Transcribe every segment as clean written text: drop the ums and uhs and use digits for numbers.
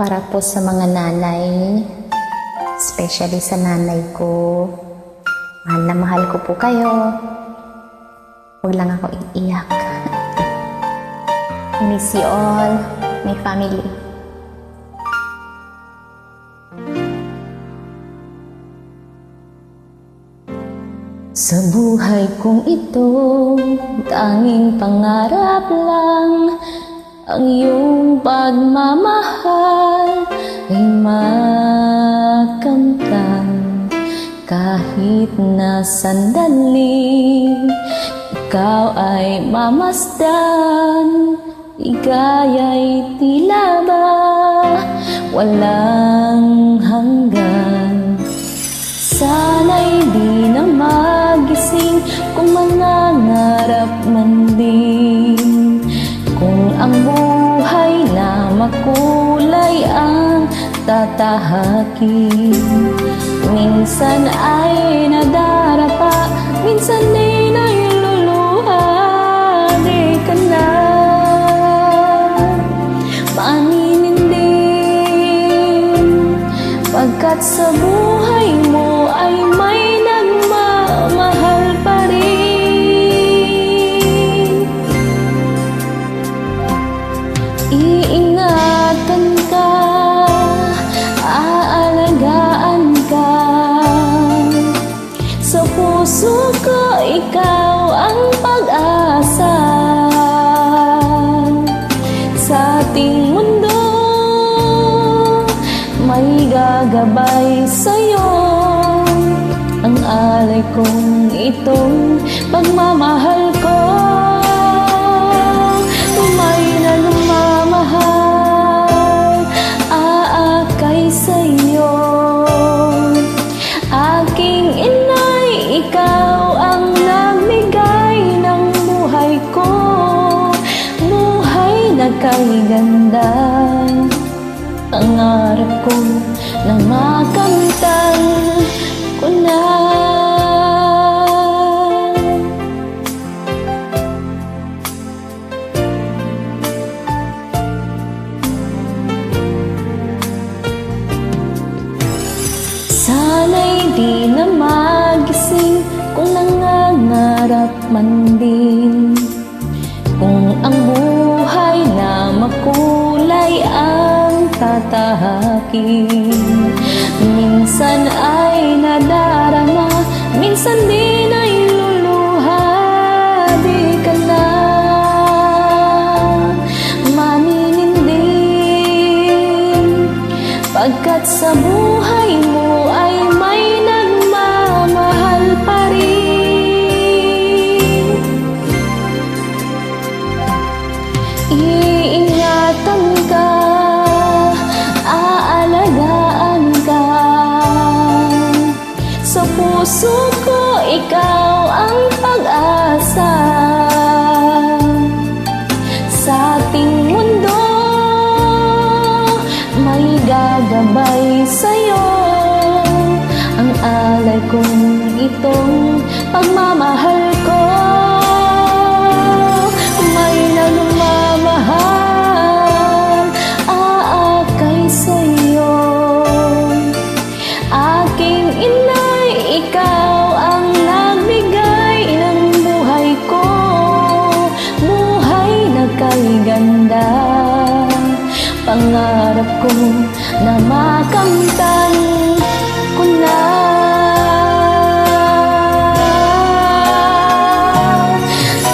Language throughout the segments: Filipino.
Para po sa mga nanay, especially sa nanay ko, mahal na mahal ko po kayo. Huwag lang ako iiyak. I miss you all, my family. Sa buhay kong ito, tanging pangarap lang ang iyong pagmamahal ay makamtan. Kahit na sandali, ikaw ay mamasdan. Igaya'y tila ba walang hanggan. Sana'y di na magising kung mangangarap man din. Kung ang buhay na makulay ang tatahakin. Minsan ay nadarapa, minsan di nailuluha. Di ka na panininding, pagkat sa buhay mo ay may nagmamahal pa rin. Iingatan ka, aalagaan ka. Sa puso ko ikaw ang pag-asa. Sa ating mundo may gagabay sa'yo. Ang alay kong itong pagmamahal ko. May nagmamahal, aakay sa'yo. Aking inay, ikaw ang nagbigay ng buhay ko. Buhay na kay ganda. Pangarap ko na makamtan ko na. Sana'y di na magising kung nangangarap man din. Kung ang buhay na makulay ang tatahakin. Minsan ay nadarama, minsan di na iluluha. Di ka na manininding, pagkat sa buhay mo ay may nagmamahal pa rin. Iingatan ka, aalagaan ka. Sa puso ko ikaw ang pag-asa. Sa ating mundo may gagabay sa'yo. Ang alay kong itong pagmamahal ko. May nagmamahal, aakay sa'yo. Aking inay, ikaw ang nagbigay ng buhay ko. Buhay na kay ganda. Pangarap ko na makamtan ko na.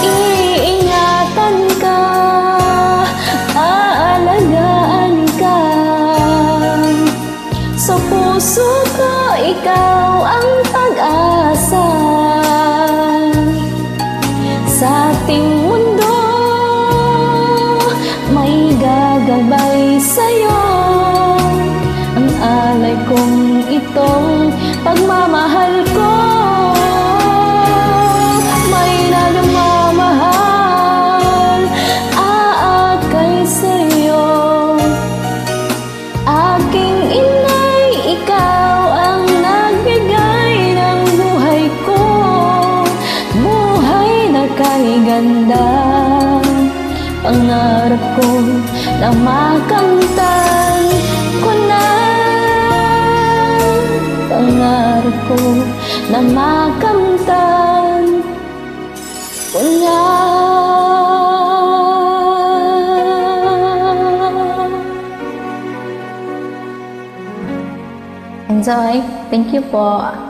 Iingatan ka, aalagaan ka. Sa puso ko ikaw ang pag-asa. Sa ating mundo may gagabay sa'yo. Ang alay kong itong pagmamahal ko. May nagmamahal, aakay sa'yo. Aking inay, ikaw ang nagbigay ng buhay ko. Buhay na kay ganda. Pangarap ko na makamtan ko na makamtan. Wala. Enjoy. Thank you po.